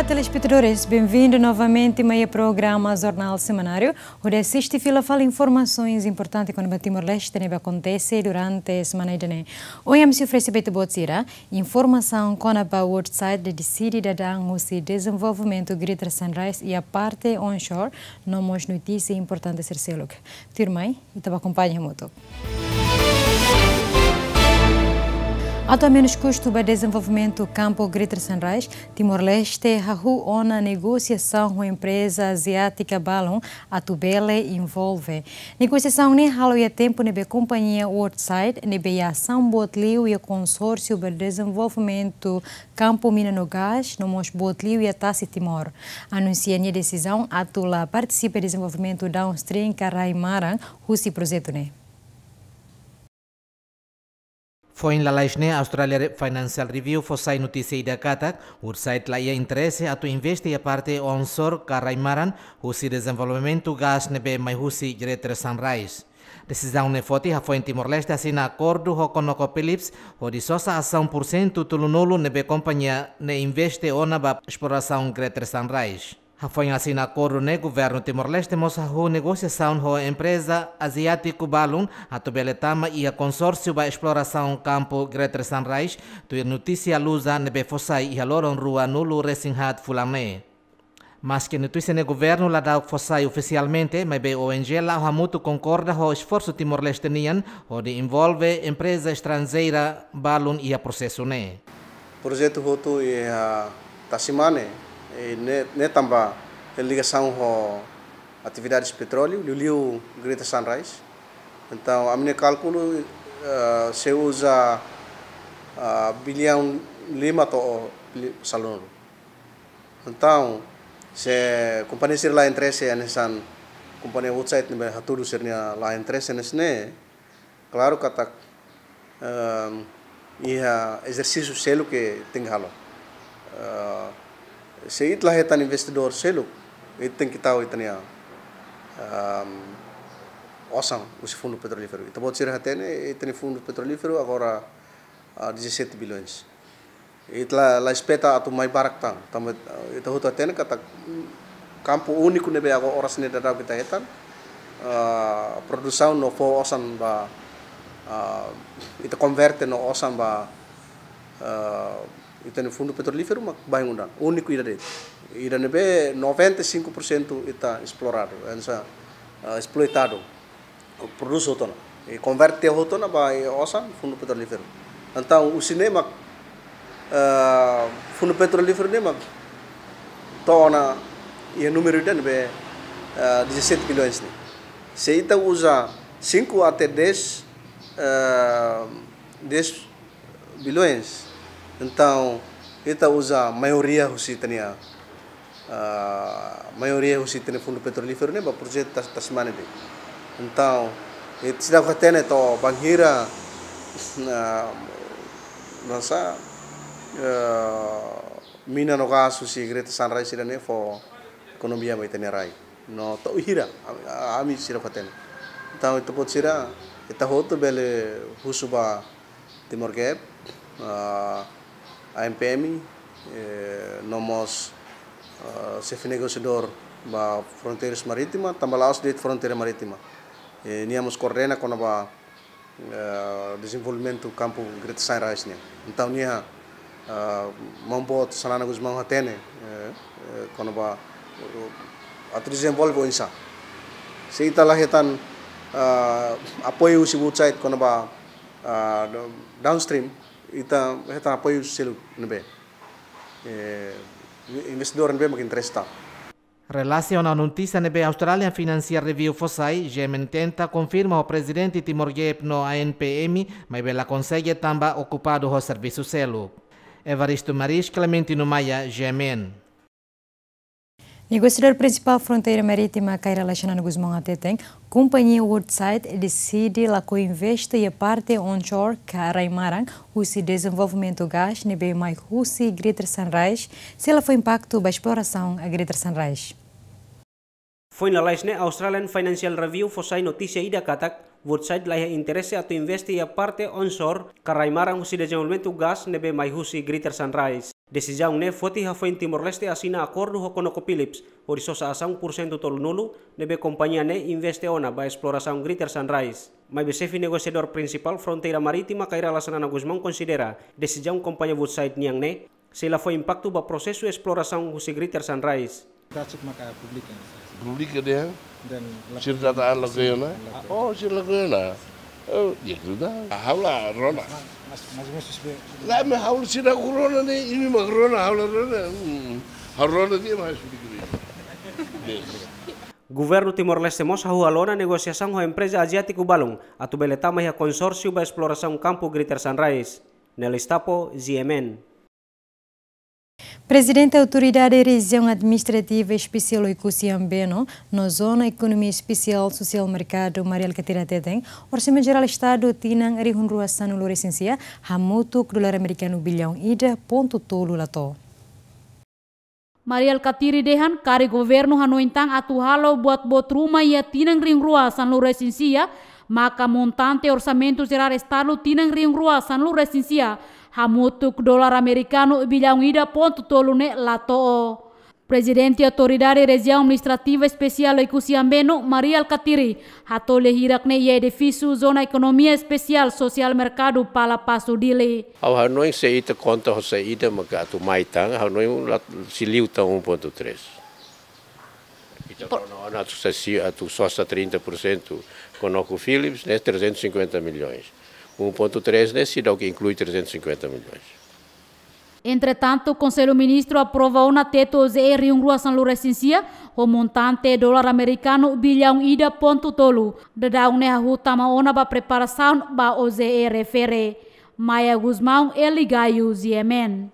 telespectadores, bem-vindo novamente ao meu programa Jornal Semanário, onde assiste e fala informações importantes quando o Timor-Leste acontece durante a semana de janeiro. Hoje me oferece para você informação com a website de City da o desenvolvimento Greater Sunrise e a parte onshore, nomos notícias importantes ser selo. Turmai, e te acompanha muito. Até menos custo para desenvolvimento campo Greater Sunrise, Timor-Leste arrumou uma negociação com a empresa asiática Balon, a Tubele envolve. Negociação nem halo e tempo nebe companhia Worldside, nebe ação botlio e consórcio para desenvolvimento campo mina no gás, no mos botlio e a Tassi Timor. Anuncia a decisão a tula participa desenvolvimento downstream Caraimarang, husi projeto ne. Foi em la Laisne Australia Financial Review foi notícia da Katak, o site lá interesse a tu investe a parte onshore Caraimaran, o desenvolvimento gás nebe mai husi Greater Sunrise. Decisão ne foti ha foi em Timor-Leste assina acordo ho konoko Philips, o de sosa a 100% tulunulu nebe companhia ne investe ona ba exploração Greater Sunrise. Foi assim acordo no governo Timor-Leste moça a negociação com a empresa asiática Balon, a Tobeletama e a consórcio para exploração campo Greater Sunrise, tu notícia lusa nebe fossai e a loron rua nulo resinhat fulame. Mas que notícia no governo lá da fossai oficialmente, mas be ONG lá ha muito concorda com o esforço timor-lestenian, onde envolve empresa estrangeira Balon e a processo ne. Projeto hotu e a Tassimane ne também ligação com atividades de petróleo, o Greater Sunrise. Então, a minha cálculo se usa bilhão lima to salão. Então, se a companhia ser lá interesse nessa companhia website nem haturu ser lá interesse nesse, claro que tá exercício selo que tem halo. Se itlah hetan investidor selo, tem que tahu itania osam os fundo petrolífero. Então pode ser hatene itani fundo petrolífero agora 17 bilhões. Itlah la espeta atu mai barak tang. Tam itu hutu hatene kata campo único nebe agora horas ne dadau kita hetan. Produção no fo osam ba itu converte no osam ba itu fundo petrolífero mas bem undang único ida nebe 95% está explorado essa exploitado produz outro e converte outro na vai osan fundo petrolífero então o cinema fundo petrolífero ne mag tona e número de nebe 17 bilhões ne se ita usa 5 até 10 bilhões. Então, kita usa maioria husitania, maioria husitania fundo petrolífero ne ba projeto Tasmania de. Então, itu sudah katene to banghira nasa mina no gas husi Greater Sunrise ne for ekonomia ba itania rai. No to hira ami sira katene. Então, itu pot sira kita hoto bele husuba Timor Gap AMPM, nomos chefe negociador ba fronteiras marítima, tambalaos de fronteira marítima. Niamos coordena com a desenvolvimento campo Greater Sunrise ne. Então nia mampot sanana gusmang hatene com a atu desenvolve insa. Se ita lahetan apoio si website com a downstream ita heta apoio selo nebe investidor nebe makin interesta. Relação à notícia nebe Australian Financial Review Fossai, Jemen tenta confirma o presidente Timor-Leste no ANPM, mas bela consegue também ocupado o serviço selo. Evaristo Maris, Clementino Maia, Jemen. Negociador principal fronteira marítima Caira Laxana Guzmão Ateteng, companhia Worldside decide lá co-investe e a parte onshore Caraimarang, o desenvolvimento gás nebe mai husi Greater Sunrise, se ela foi impacto da exploração a Greater Sunrise. Foi na Laisne Australian Financial Review foi notícia ida katak Worldside lá interesse a tu investe e a parte onshore Caraimarang o desenvolvimento gás nebe mai husi Greater Sunrise. Decisão ne foti foi em Timor-Leste assina acordo com Philips, orisosa ação por cento tolo nulo, nebe companhia ne investe ona ba exploração Greater Sunrise. Mas o chefe negociador principal fronteira marítima Kaira Lassanana Guzmão considera decisão companhia Woodside niang ne, se ela foi impacto ba processo exploração husi Greater Sunrise. Publica dia, cerita tak lakukan, oh cerita lakukan, oh ya sudah, haulah rona. Lah me haul cerita corona ni, ini mah corona, haul dia mah sudah. Governo Timor-Leste mosa alona negociação com a empresa asiática Balong, atu beletama ya consórcio ba exploração campo Greater Sunrise. Nel Estapo, ZMN. Presidente da Autoridade de Região Administrativa Especial Oikusi Ambeno, na Zona Economia Especial Social Mercado Mariel Katira Teteng, Orçamento Geral Estado Tinang Rihunruasan Ulu Resensia, Hamutu dolar americano bilhão ida ponto tolo lato. Mariel Katiri dehan kari governo hanointang atu halo buat rumah ia tinang ringruasan Ulu Resensia, maka montante Orçamento Geral Estado tinang ringruasan Ulu Resensia, hamutuk dolar americano bilhão ida ponto tolo ne lato. Presidente Autoridade Região Administrativa Especial Oikusi Ambeno, Mariel Katiri, hatole hirak ne ia edifício Zona Economia Especial Social Mercado Pala Paso Dile. Ao Hanoi seita conta ho seita maka tu maitang Hanoi siliu ta 1.3. Kita kono sucessio atu sosta 30% com Philips, né 350 milhões. 1.3 nesse dá o que inclui 350 milhões. Entretanto, o Conselho Ministro aprovou na teto OZE Ringruasan Luresensia o montante dolar americano bilhão ida ponto tolo. Dadau ne hutama ona ba preparação ba OZE refere. Maya Guzmão, Eligaio, ZMN.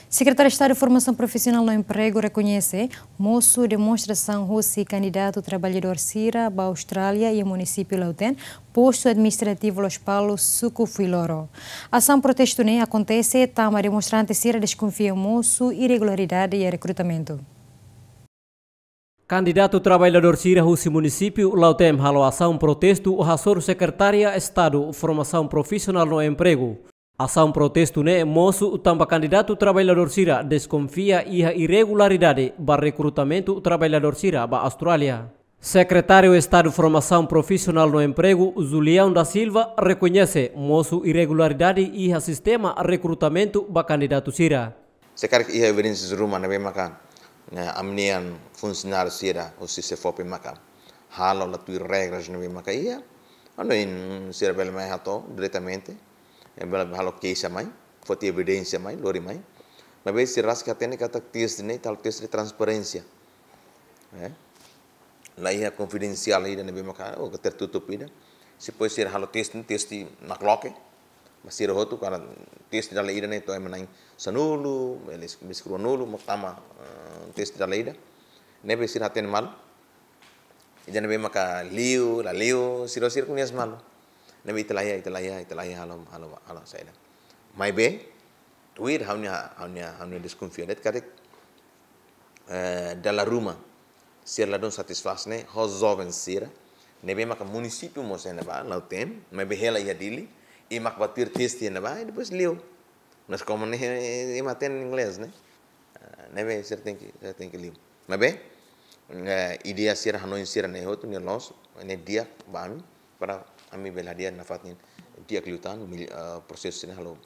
Secretário de Estado de Formação Profissional no Emprego reconhece moço demonstração russi candidato trabalhador Sira ba Austrália e município Lauten posto administrativo Los Palos Suco Filoro. Ação protesto ne acontece tama demonstrante Sira desconfia moço irregularidade e recrutamento. Candidato trabalhador Sira russi município Lauten halo ação protesto o Rassor Secretária Estado Formação Profissional no Emprego. Ação protesto ne moço também candidato trabalhador Sira desconfia iha irregularidade ba recrutamento trabalhador Sira ba Austrália. Secretário de Estado de Formação Profissional no Emprego, Julião da Silva, reconhece moço irregularidade iha sistema recrutamento ba candidato Sira. Sekarang iha evidências rumah nabe makan, amnian funcionário Sira o se fope makan, halo la tu regras nabe makan iha, ano in Sira bela mai hato diretamente. Bela halo case mai, foto evidência mai, lori mai. Mas bem se rasca até nem kata teste nem tal teste de transparência. Lá ia confidencial aí na bem macar, ou ter tutup ida. Se pode ser halo teste na cloque, mas ser outro cara teste da leira nem toa menang sanulo, eles biscru nulo, moctama teste da leira. Nem bem se até mal. E já bem macar liu, la liu, sir conhece mal. Nabi italaya halo saya. Mai be, tuir hanya desconfia. Det kadek dalam rumah, ser ladon satisfasne, hos jovem sira. Nabi maka município mosena ba, Lauten, mai be hela ia dili, e mak batir teste na ba, e depois liu. Nas como ne maten inglês, né? Nabi ser tem que liu. Mai be, ideia sira Hanoi sira ne hotu ne los, ne dia ba para ami beladia na fatnin dia kelutan proses ini halo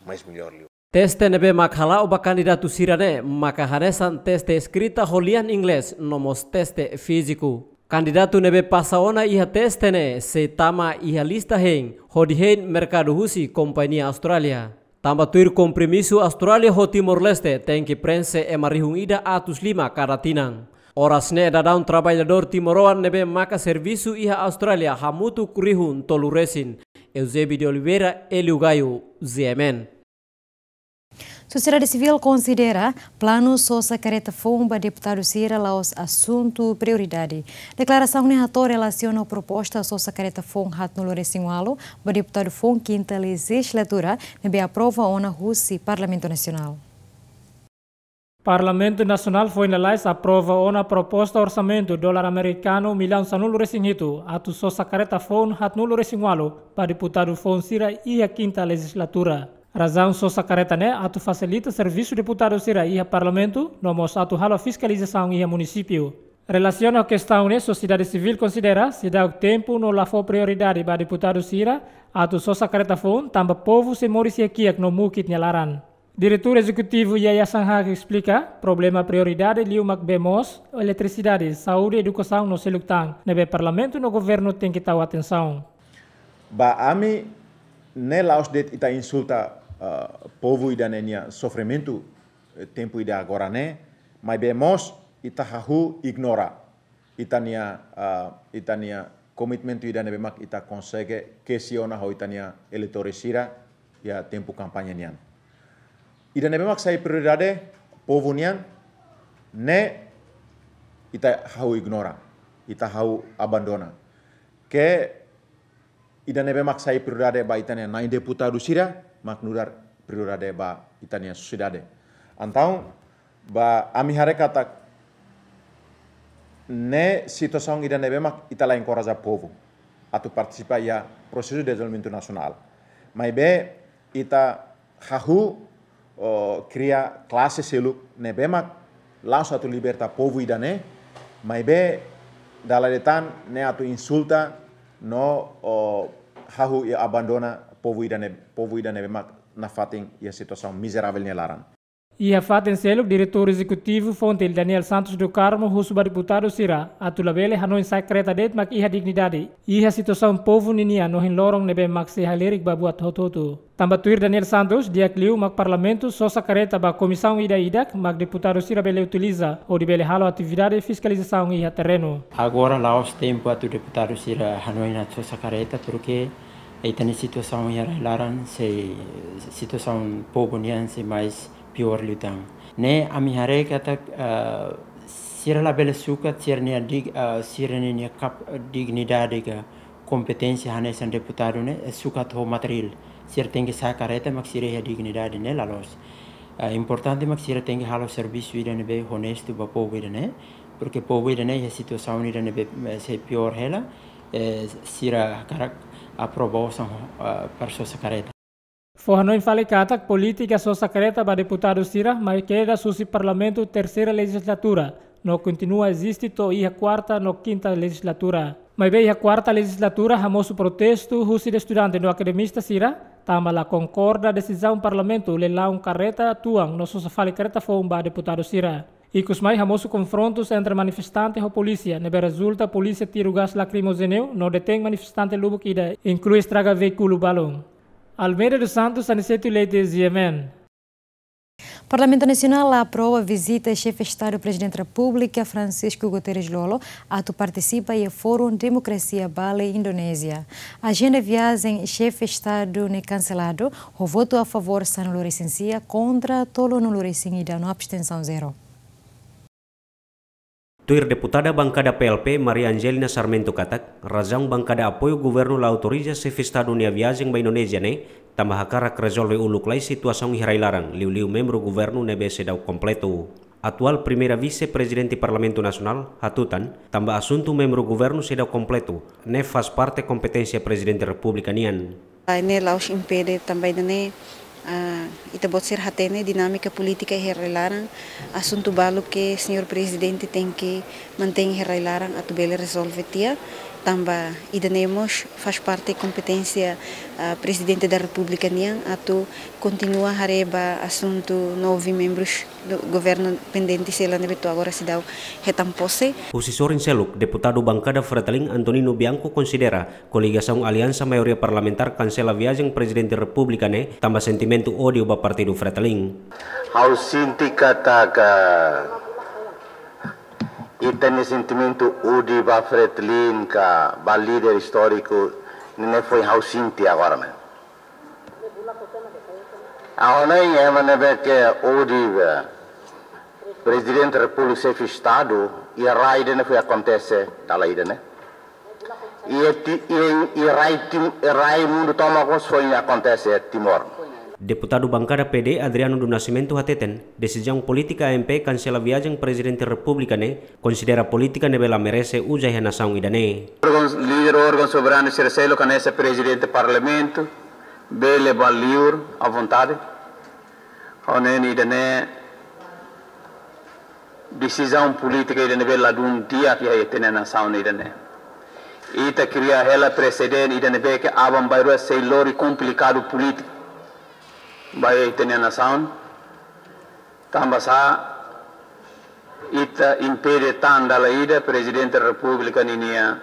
mais melhor liu. Teste nebe makhala oba candidato Sirane maka hanesan teste escrita holian inglês nomos teste físico. Candidato nebe pasaona iha teste ne se tama iha lista hen hodihen mercado husi companhia Austrália. Tamba tuir compromisso Austrália ho Timor-Leste tem que prense emarihung ida atus 5 karatinang. Oras ne dadaun trabalhador timoroan nebe maka serviço iha Austrália hamutu kurihun toluresin. Eusébio de Oliveira, Eliugaio, ZMN. Sociedade Civil considera plano Sosa Careta Fomba deputado Sira laos assunto prioridade. Declaração relatório relaciona a proposta Sosa Careta Fom hat no Loresingualo, o deputado Fom quinta legislatura nebe aprova ona Russi Parlamento Nacional. Parlamento Nacional finaliza aprova uma proposta orçamento dolar americano milhão sanul resinhito atu Sosa Careta Fon hat nulo resingualo para deputado Fon Sira e a quinta legislatura. Razão só sacareta né, atu facilita serviço deputado sira ia parlamento, nomos atu halo fiscalização ia município. Relaciona a questão né, sociedade civil considera se dá o tempo no lá for prioridade para deputado sira, atu só sacareta fon, tamba povo se morisi aqui no mukit nyalaran. Diretor executivo Yayasan Hag explica, problema prioridade liu macbemos, eletricidade, saúde e educação no selutang. Nebe parlamento no governo tem que dar atenção. Ba ami ne laos det ita insulta povo ida nenia sofrimento tempo ida agora né, mas bemos ita hahu ignora. Itania komitmen ida nebe mak ita consegue questiona ho itania eleitorisira ya tempo kampanye nian. Ida nebe mak sai prioridade povo nian ne ita hahu ignora, ita hahu abandona. Que ida nebe mak sai prioridade ba itania nai deputado sira mak nudar prioridade ba itania sociedade. Então ba ami hare kata ne situação ida nebe mak ita la encoraja povo atu participa ya processo de desenvolvimento nacional. Mas be ita hahu cria classe selu nebe mak langsung atu liberta povo ida ne, mas be daladetan ne atu insulta no hahu ia abandona povo ida nebe mak na fating ia situação miserável nelaran. Ia fatem selo diretor executivo Fontel Daniel Santos do Carmo husuba deputado sira atu labele hanoi secreta det mak iha dignidade. Iha situação povo ninia no hinlorong nebe mak se halerik babuat hototo. Tambatuir Daniel Santos dia kliu mak parlamento só sacareta ba comissão ida idak mak deputado sira bele utiliza ou de bele halo atividade de fiscalização iha terreno. Agora lá os tempo atu deputado sira hanoi na só sacareta porque eitani situação iha laran se situação povo nian se mais pior lutang. Ne ami hare kata sira la bele suka sirnia kap dignidade ga competência hanesan deputado ne suka to material sir tengi sacareta mak sira ya dignidade ne lalos. Importante mak sira tengi halo serviço ida ne be honesto ba povo ida ne porque povo ida ne situação ida ne be se pior hela sira karak aprovação para sacareta. Forno infale katak política só secreta para deputado sira, mas queda susi parlamento terceira legislatura. No continua existe to ia quarta no quinta legislatura. Mas bem a quarta legislatura hamoso protesto husi de estudante no academista sira, tamba la concorda decisão parlamento leilão carreta tuang no só fale carreta fomba deputado sira. Ikus mai hamoso confrontos entre manifestantes e polícia, nebe resulta polícia tiro gas lacrimogêneo no detém manifestante lubuk ida, inclui estraga veículo balão. Almeida dos Santos, Aniceto Leite, Yemen. Parlamento Nacional aprova a visita ao chefe de Estado do Presidente da República, Francisco Guterres Lolo, atu participa e Fórum Democracia Bali, Indonésia. A agenda de viagem chefe de Estado ne cancelado, o voto a favor está no licencia contra tolo no licencia no abstenção zero. Tuir deputada bancada PLP Maria Angelina Sarmento katak, razão bancada apoio governo la autoriza chefe Estado nia viagem ba Indonesia ne, tambah hakarak resolve uluklai situação ihrai larang, liu membro governo nebe sedau completo. Atual primeira vice-presidente Parlamento Nacional, Hatutan, tambah assunto membro governo sedau completo, ne faz parte competência presidente República nian. Ini laus impede também ne ita bot ser hatene dinâmica política herrelaran assunto balo que senhor presidente tem que manter herrelaran atu bele resolve tia tamba idanemos faz parte competência presidente da República nian atu continua hareba assunto novi membros do governo pendente sela nebeto agora se dá retampose. O Sorin Seluk, deputado bancada Fretilin Antonino Bianco considera coligação aliança maioria parlamentar cancela viagem presidente República ne tambah sentimento ódio ba partido Fretilin. Ao sinti kataga itani sentimento ódio ba Fretilin ka ba líder histórico ne foi ao sinti agora né. Agora é manebe que ódio presidente da República chefe Estado e a raida ne foi acontece tal ida né. E rai mundo toma coisa foi acontece Timor. Deputado bancada PD Adriano do Nascimento Hateten, decisão política MP cancela viagem presidente República ne, considera política nebela merece uja a nação idane. Líder órgão soberano sercelo canessa presidente parlamento, bele baliur à vontade, onen idane decisão política idane bela dum dia que é tenen nação idane. Ita cria ela precedente idane be que abam bairro sei lori complicado político, vai tenen nação, tambasa ita impede tanda la ida presidente da República ninia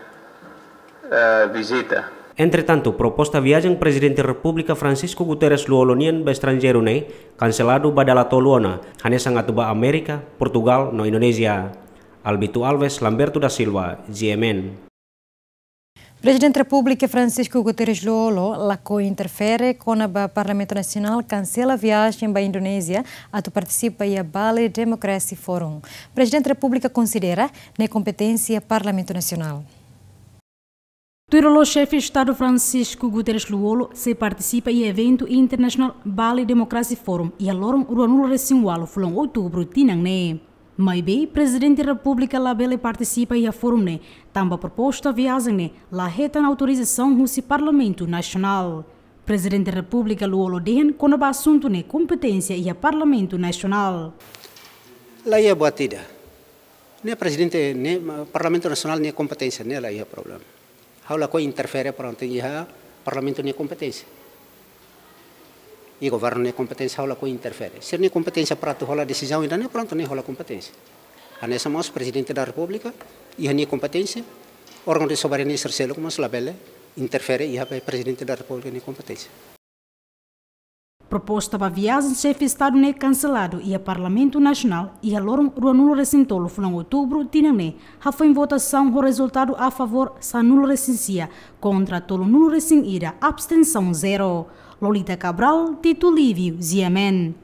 visita. Entretanto, proposta viagem presidente da República Francisco Guterres luolonian ba estrangeiro nei cancelado badala toluona hanesa ngatuba Amerika, Portugal no Indonesia. Albito Alves, Lamberto da Silva, GMN. Presidente da República Francisco Guterres Luolo laco interfere com o Parlamento Nacional cancela a viagem para a Indonésia a participa e a Bali Democracy Forum. Presidente da República considera na competência Parlamento Nacional. O chefe de Estado Francisco Guterres Luolo se participa em evento internacional Bali Democracy Forum e a Lorong Ruanul Resinwalo fulong outubro tinang ne. Mas bem, Presidente da República Labele participa em a fórum ne, tamba proposta viagem ne, la reta na autorização do Parlamento Nacional. Presidente da República Luolo den com o assunto ne competência e a Parlamento Nacional. Lá é batida. Ne Presidente, ne Parlamento Nacional ne competência, ne lá é problema. How ko interfere para onde ia Parlamento ne competência. E governo ne competência how ko interfere. Se ne competência para tu rola decisão ainda ne pronto ne rola competência. Anessa mas Presidente da República e ne competência órgão de soberania exercelo como se labele interfere e a Presidente da República ne competência. Proposta para viagem chefe de Estado ne cancelado e a Parlamento Nacional e a Lorong Ruanul Recintolo fulong outubro tinane ha foi em votação o resultado a favor sa nulo recensia contra tolo nulo recin ira abstenção 0. Lolita Cabral, Tito Lívio, GMN.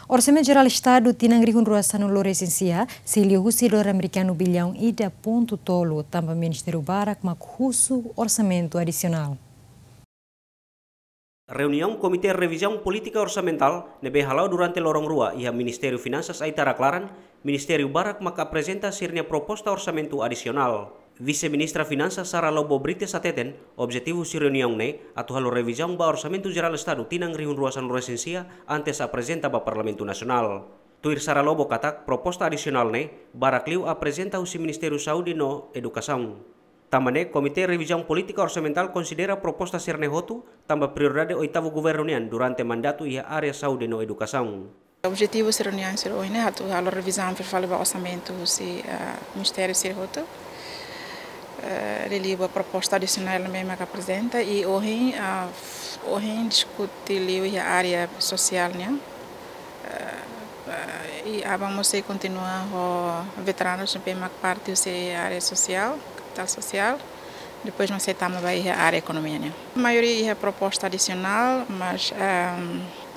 Orçamento Geral Estado tinang rihunruasan nulo recensia se liusi dolar americano bilhão ida ponto tolo também Ministério Barak makhusu orçamento adicional. Reunião Comitê Revisão Política Orçamental nebe halau durante lorong rua e a Ministério Finanças aitara claran, Ministério Barak mak apresenta sirnya proposta orçamento adicional. Vice-Ministra Finanças Sara Lobo Brites ateten, objetivo si reunião ne, atu halo revisão ba Orçamento Geral Estado tinang rihunruasan recensia antes apresenta ba Parlamento Nacional. Tuir Sara Lobo katak proposta adicional ne, Barak liu apresenta usi Ministério Saúde no Educação. Tamane, Comitê Revisão Política Orçamental considera proposta Sernehotu tamba prioridade oitavo governo nian durante mandato e a área saúde no educação. O objetivo da reunião é hoje, né? A revisão para falar do orçamento do Ministério Sernehotu. Ele a proposta adicional mesmo que apresenta e hoje discute a área social, né? E vamos continuar com veteranos também parte da área social. Social, depois nós aceitamos a área economia. Né? A maioria é proposta adicional, mas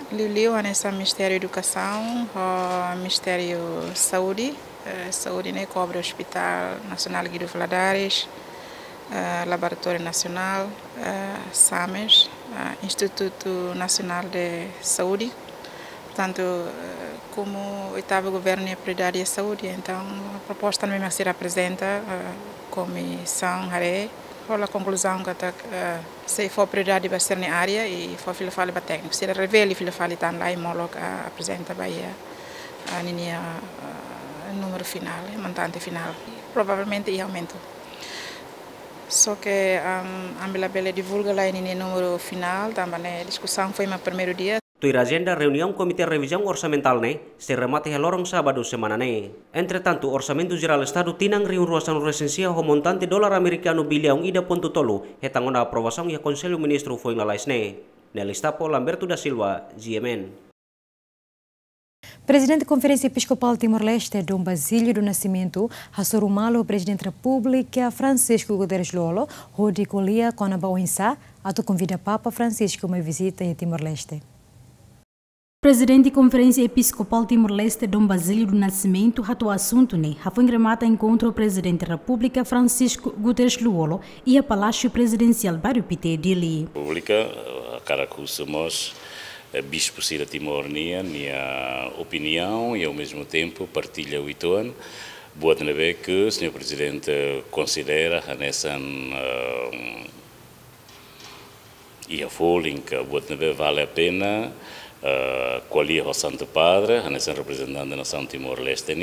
liu nessa Ministério da Educação, o Ministério da Saúde, Saúde né, cobre o Hospital Nacional Guido Valadares, Laboratório Nacional, SAMES, Instituto Nacional de Saúde. Portanto, como oitavo governo é prioridade da saúde, então a proposta também vai ser apresentada comissão haré, a conclusão que se for prioridade vai ser na área e for filho para técnico, se revela filho fala tá lá e molo apresenta vai a linha número final, montante final, provavelmente e aumento. Só que a Ambelabele divulga lá em número final, também a discussão foi no primeiro dia. Tuir agenda reunião Comitê Revisão Orçamental ne se remate lorong sábado semana ne. Entretanto, Orçamento Geral Estado tinang rihunruasan recensia o montante dolar americano bilhão ida ponto tolo hetang ona aprovação e a Conselho Ministro foi ngalais ne. Nelistapo Lamberto da Silva, GMN. Presidente da Conferência Episcopal Timor-Leste, Dom Basílio do Nascimento, Hassorumalo, Presidente da República, Francisco Guterres Luolo, Rodi Colia, Conabauinsa, a tu convida Papa Francisco uma visita em Timor-Leste. Presidente da Conferência Episcopal Timor-Leste, Dom Basílio do Nascimento, rato assunto ne, foi engramado encontro o Presidente da República, Francisco Guterres Luolo, e a Palácio Presidencial Bairro Pite Dili. República, a cara que usamos Bispo Sira Timor-Nia, minha opinião e ao mesmo tempo partilha o Ituan. Boa de ver que o Sr. Presidente considera nessa e a foling que vale a pena quali o Santo Padre, a nação representante da nação Timor-Leste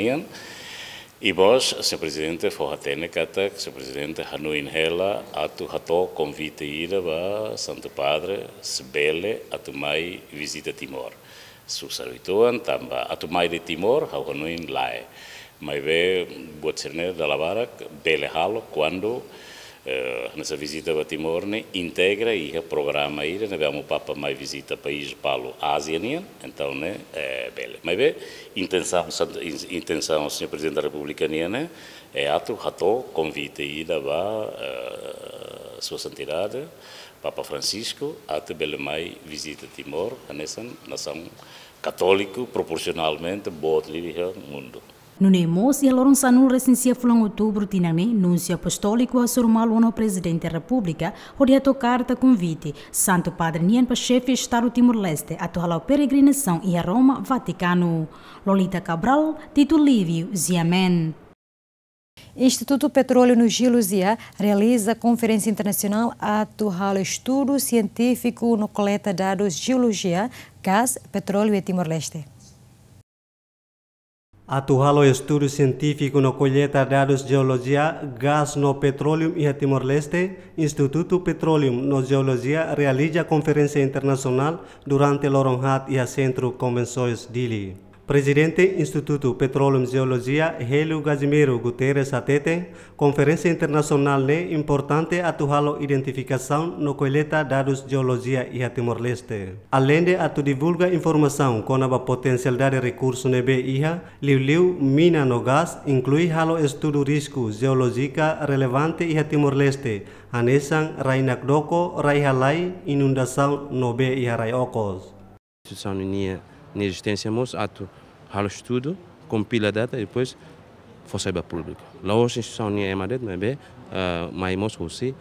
e vós, Sr. Presidente, forratene kata, Sr. Presidente, hanuin hela, atu hato convite ira ba Santo Padre, sebele atu mai visita Timor. Susarituan tamba atu mai de Timor, hau hanuin lae. Mai ve buat serne da lavarak, bele halo quando nessa visita a Timor integra e programa ira, abbiamo papa mai visita país palo Ásia então né bele. Mas bem, intenção Sr. Presidente da República é ato hato convite ira ba sua santidade Papa Francisco ato bele mai visita Timor, nessa nação católico proporcionalmente boa liga mundo. No Nemos e a Loron Sanul recensia fulang outubro tinane nuncio apostólico a surmal o presidente da República rodeado carta convite Santo Padre Nian para chefe Estado Timor-Leste a toda a peregrinação e a Roma Vaticano. Lolita Cabral, Tito Lívio, Ziamen. Instituto Petróleo no Giluzia realiza conferência internacional a torralo estudo científico no coleta dados geologia, gás, petróleo e Timor-Leste. Atuhalo estudo científico no colheita dados geologia, gás no petróleo e Timor-Leste, Instituto Petróleo no Geologia realiza conferência internacional durante Loronhat e a Centro Convenções Dili. Presidente Instituto Petróleo e Geologia, Hélio Gazimiro Guterres Atete, conferência internacional importante atuhalo identificação no colheita dados geologia e Timor-Leste. Além de divulga informação com a potencialidade de recurso nebe iha, liu mina no gás, inclui halo estudo risco geológica relevante e Timor-Leste, anesan rainakdoko, raihalai, inundação no be iha raiokos. Na existência, atu halo estudo, compila data e depois fosse para público. Lá hoje a instituição é madet, mas mos hoje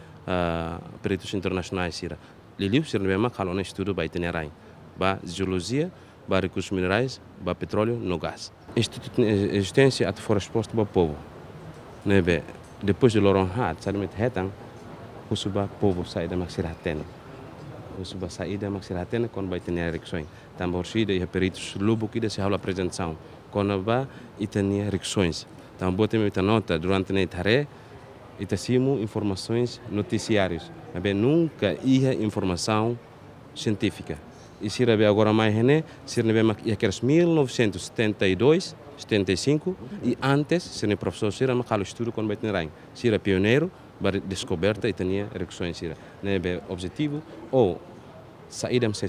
peritos internacionais sira. Liliu sira bem halo na estudo vai ter rai, ba geologia, ba recursos minerais, ba petróleo, no gás. Instituto existência atu for resposta para o povo. Nebe depois de Loronhat, sabe hetang, o suba povo sai da maxiraten. O suba saída maxiraten quando vai ter eleições. Também e peritos lubo que se aula apresentação quando vai e tem reações. Então botei muita nota durante a taré e tecimo informações noticiários. Mas nunca ia informação científica. E se rebe agora mais se rebe aqueles 1972, 75 e antes se ne professor se rebe aquele estudo quando vai ter rain. Se era pioneiro, para descoberta e tinha reações. Nebe objetivo ou saída se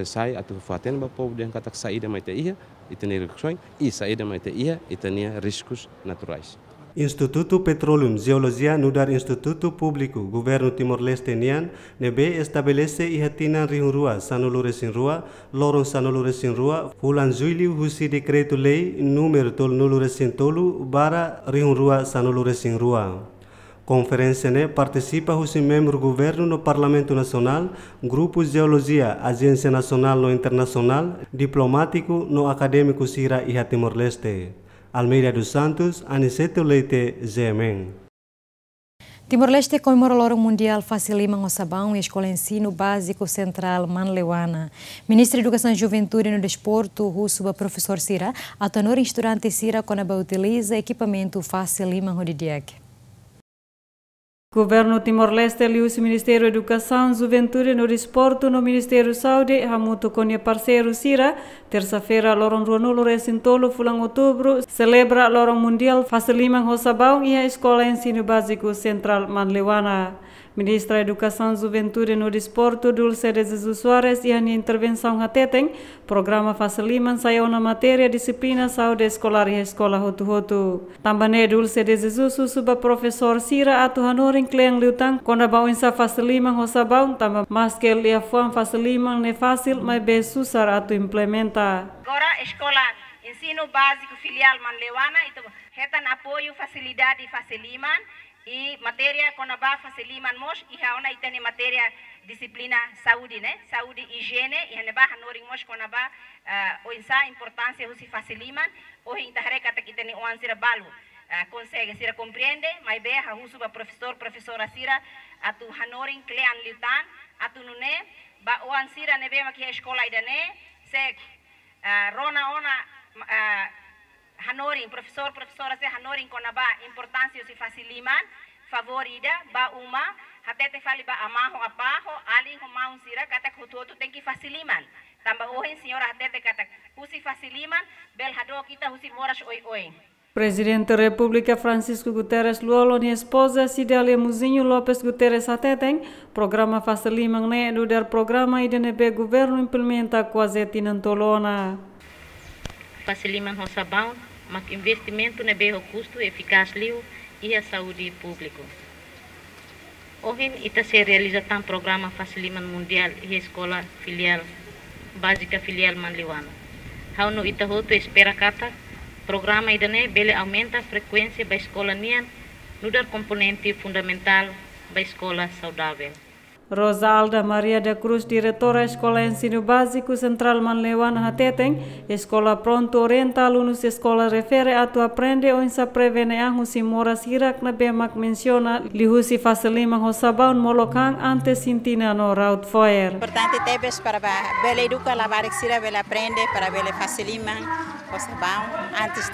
sai atu faten ba povo de kata saída mai te ia e tem reações e saída mai te ia e tem riscos naturais. Instituto Petróleo Geologia nudar Instituto Público Governo Timor-Leste nian nebe estabelece ihatinan rihurua sanulures rua lorong sanulures rua bulan Juli husi decreto lei número tol nulures tolu bara rihurua sanulures rua. Conferência participa os membros do governo no Parlamento Nacional, Grupo de Geologia, Agência Nacional no Internacional, Diplomático no Acadêmico Sira e Timor-Leste. Almeida dos Santos, Aniceto Leite, GMN. Timor-Leste comemora o Loro Mundial Facilima no Sabão e Escola Ensino Básico Central Manlewana. Ministro da Educação e Juventude e no Desporto, Russo, professor Sira, a tenor estudante Sira quando utiliza equipamento Facilima no Didiak. Governo Timor-Leste aliou o Ministério da Educação, Juventude e no Desporto no Ministério Saúde, Hamuto com parceiro Sira, terça-feira, Lorong Ruanulo Recintolo, fulang outubro, celebra Lorong Mundial Faciliman Hosabau e a Escola Ensino Básico Central Manlewana. Ministra da Educação, Juventude e no Desporto, Dulce de Jesus Soares, e a intervenção Hateteng, programa Faciliman saiu na matéria disciplina saúde escolar e escola Hotu-Hotu. Também Dulce de Jesus, suba professor Sira, atu hanoring kleng liutang, quando a insa Faciliman Hosabau, também mas que ele a fuan Faciliman ne fácil, mas bem susar atu implementa. Agora, Escola Ensino Básico Filial Manlewana, então, retan apoio, facilidade e Faciliman, e matéria quando vai faciliman mos e haona itane matéria disciplina saúde né saúde higiene e hane ba hanoring mos quando vai o insa importância o se faciliman o intahre kata kitane o ansira balu consegue, sira compreende, mas bem, a uso ba professora sira, atu hanoring klean liutan, atu nune, ba oan sira nebe maki escola idane, se rona ona hanoring, professora se hanoring konaba importância se faciliman, favorida, ba uma, hatete fali ba amaho apaho, ali humau sira, kata kutuotu tem que faciliman. Tambah ohin senhora hatete kata husi faciliman, bel hado kita husi moras oi. Presidente da República Francisco Guterres Luolo e esposa Cidália Muzinho Lopes Guterres Ateteng, programa faciliman ne do der programa IDNB governo implementa quase tinantolona. Faciliman ho sabão, mas investimento nebe o custo eficaz liu e a saúde público. Hoje ita se realiza tam programa faciliman mundial e escola filial básica filial Manliwana. Hau no ita hoto espera kata programa idane bele aumenta a frequência da escola nian no dar componente fundamental da escola saudável. Rosalda Maria da Cruz, diretora Escola Ensino Básico Central Manlewana Hateteng, Escola Pronto Oriental Unus Escola refere a tu aprende ou insa prevene husi moras hirak na bemak menciona lihusi facilima hosabaun molokang ante sintina no raut foyer. Importante tebes para bele educa la sira bele aprende para bele facilima hosabaun antes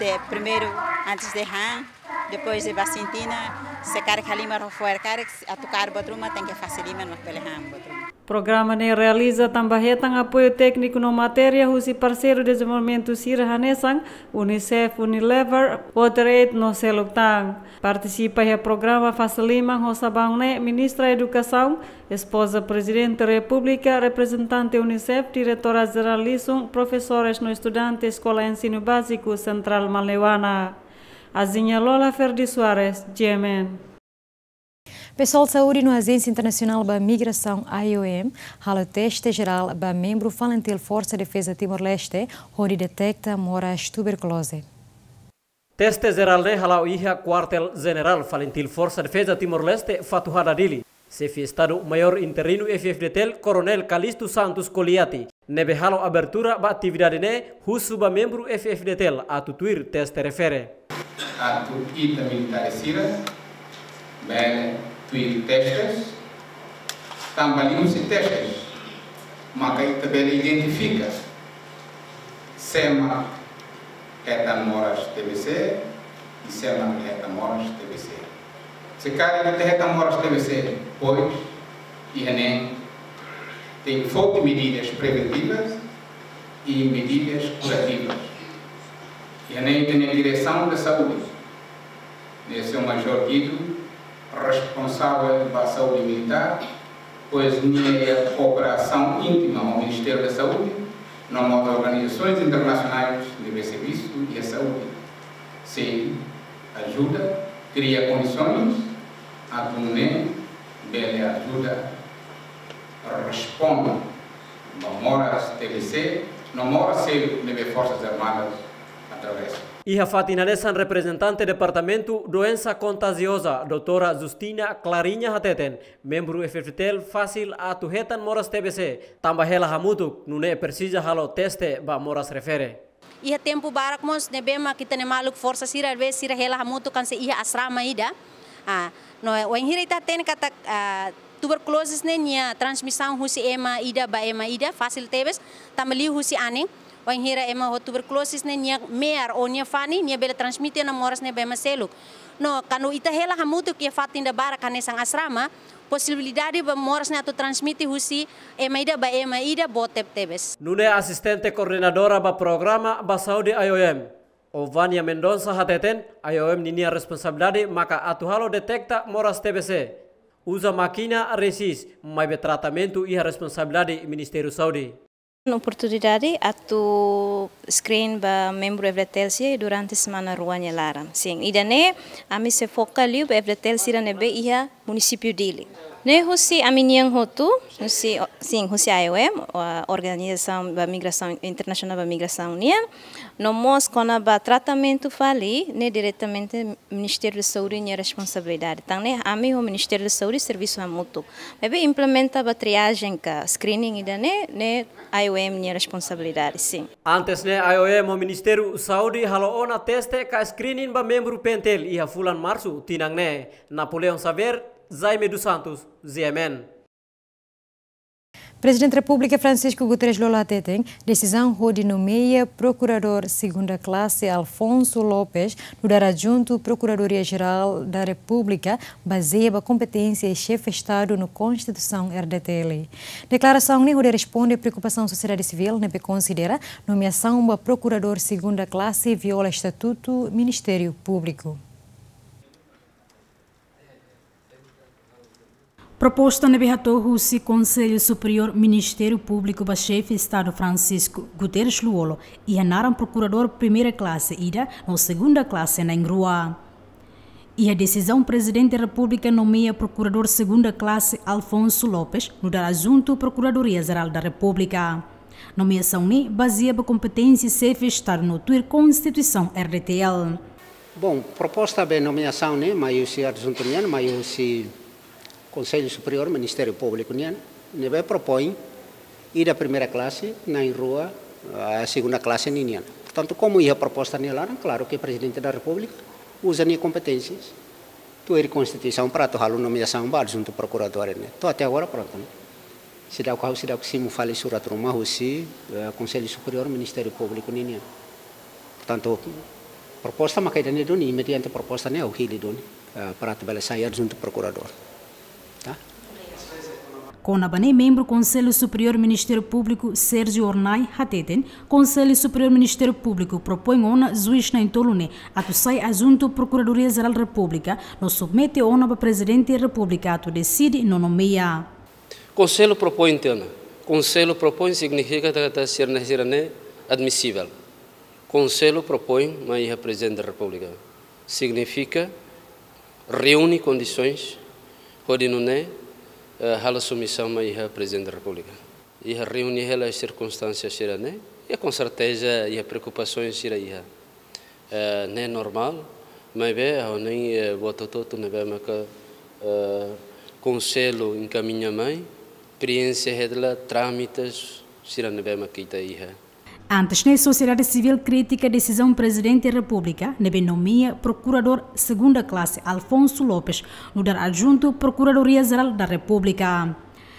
de han. Depois de vacintina, se carga lima rofoer carga a tocar batruma tem que facilitar mas peleham batruma. Programa ne realiza também apoio técnico no matéria husi parceiro de desenvolvimento Sira Hanesang, Unicef, Unilever, WaterAid no Selutang. Participa e programa facilima hosabang ne ministra Educação, esposa presidente da República, representante Unicef, diretora geral Lisung, professores no estudante Escola Ensino Básico Central Manlewana. Azinha Lola Ferdi Soares, GMN. Pessoal de saúde no Agência Internacional da Migração IOM, hala teste geral da membro falentil Força de Defesa Timor-Leste, onde detecta moras tuberculose. Teste geral ne hala o iha quartel general falentil Força de Defesa Timor-Leste Fatuhada Dili. Chefe Estado Maior Interino FFDTEL Coronel Calixto Santos Coliati. Nebe halo abertura ba atividade ne husu ba membro FFDTEL a tutuir teste refere. A ita militar sira, bem, tuir testes, também se testes, mas que também identifica sema moras TBC e sema moras TBC. Se cada moras TBC, pois, e tem foco medidas preventivas e medidas curativas. E nem tem a direção da saúde. Esse é o Major Guido, responsável da saúde militar, pois nem a cooperação íntima ao Ministério da Saúde, não as organizações internacionais de serviço e a saúde. Se ajuda, cria condições, a tune, bela ajuda, responde, não mora TBC, não mora ser de Forças Armadas. Iha Fatinanesan representante Departamento Doença Contagiosa, doutora Justina Clarinha Hateten, membro FFTEL fácil a tuhetan moras TBC, tambahela hamutuk, nune precisa halo teste ba moras refere. Iha tempo barak mos nebema kita ne maluk força sira ve sira hela hamutuk kan se iha asrama ida. No o enhira ita ten kata tuberculosis ne nia transmissão husi ema ida ba ema ida fácil tebes, tamali husi aning. Wang hira ema ho tuberculosis ne nia mer o nia fani nia bela transmite na moras ne bema seluk. No kanu ita hela hamutu que fatinda bara kane sang asrama possibilidade ba moras ne atu transmite husi ema ida botep tebes. Nune assistente coordenadora ba programa ba saúde IOM. Ovania Mendonça Hateten, IOM ninia responsabilidade maka atu halo detecta moras TBC. Usa máquina resist, mai be tratamento e a responsabilidade Ministério Saúde. Oportunidade atu screen ba membro FFDTEL durante semana ruanya laran. Sim, idane ami se foca liu ba FFDTEL sira nebe iha município dili. Ne husi aminiang hotu, husi IOM, Organização da Migração Internacional da Migração União, nós quando ba tratamento fali, ne diretamente Ministério da Saúde tinha responsabilidade. Então ne o Ministério da Saúde serviço a mútuo. Bebe implementa ba triagem ka screening ida ne IOM tinha responsabilidade sim. Antes ne IOM o Ministério da Saúde halo ona teste ka screening ba membro pentel iha fulan março tinang ne Napoleão Saver Jaime dos Santos, ZMN. Presidente da República Francisco Guterres Lula tem decisão de nomeia Procurador segunda classe Alfonso Lopes no dar adjunto Procuradoria-Geral da República baseia a competência e chefe de Estado no Constituição RDTL. Declaração nem responde à preocupação da sociedade civil, nem considera nomeação da Procurador segunda classe viola Estatuto Ministério Público. Proposta na Berratorro se Conselho Superior Ministério Público para chefe de Estado Francisco Guterres Luolo e anaram procurador primeira classe ida no segunda classe na Ingrua. E a decisão presidente da República nomeia procurador segunda classe Alfonso Lopes no dar adjunto Procuradoria-Geral da República. Nomeação nem baseia a competência chefe de Estado no tua Constituição RDTL. Bom, proposta bem nomeação né, mas se adjunto nian, mas se Conselho Superior Ministério Público nebe propõe ir da primeira classe na rua a segunda classe nian. Portanto, como ia a proposta nela, claro que o presidente da República usa as competências. Tu a Constituição para tu halu nomeação para junto procurador né. Tu até agora pronto. Né? Se dá o que se me fale sobre a turma, o Conselho Superior Ministério Público nian. Portanto, proposta macaida ne doni mediante proposta ne o hili doni para tu bela sair junto procurador. Com a membro do Conselho Superior Ministério Público Sérgio Ornai Hateten, Conselho Superior Ministério Público propõe ona juiz na Intolune a tu sai assunto Procuradoria-Geral da República, no submete ona para Presidente da República a tu decide no nomeia. Conselho propõe interna. Conselho propõe significa que ser admissível. Conselho propõe, mas é Presidente da República. Significa reúne condições, pode não é a submissão mas a Presidente da República. E reunir as circunstâncias sirane e com certeza e preocupações siraia. Não é normal, mas bem, nem boto todo não bem que conselho encaminha mãe, experiência redla trâmites sirane bem que itaia. Antes, na sociedade civil crítica a decisão do Presidente da República, nebe nomeia Procurador segunda classe Alfonso Lopes no dar adjunto Procuradoria-Geral da República.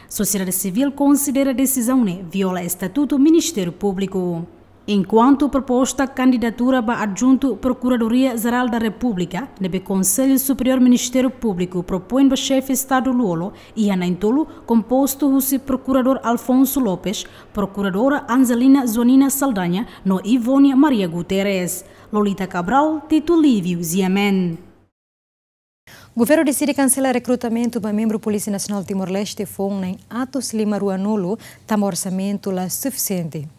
Sociedade civil considera a decisão viola Estatuto Ministério Público. Enquanto proposta candidatura para adjunto Procuradoria-Geral da República, nebe Conselho Superior Ministério Público propõe para chefe de Estado Luolo e Anaintolo composto o Procurador Alfonso Lopes, Procuradora Angelina Zoanina Saldanha, no Ivônia Maria Guterres. Lolita Cabral, Tito Lívio, ZMN. O governo decide cancelar recrutamento para membro Polícia Nacional de Timor-Leste em Atos Lima Ruanulo, tam orçamento lá suficiente.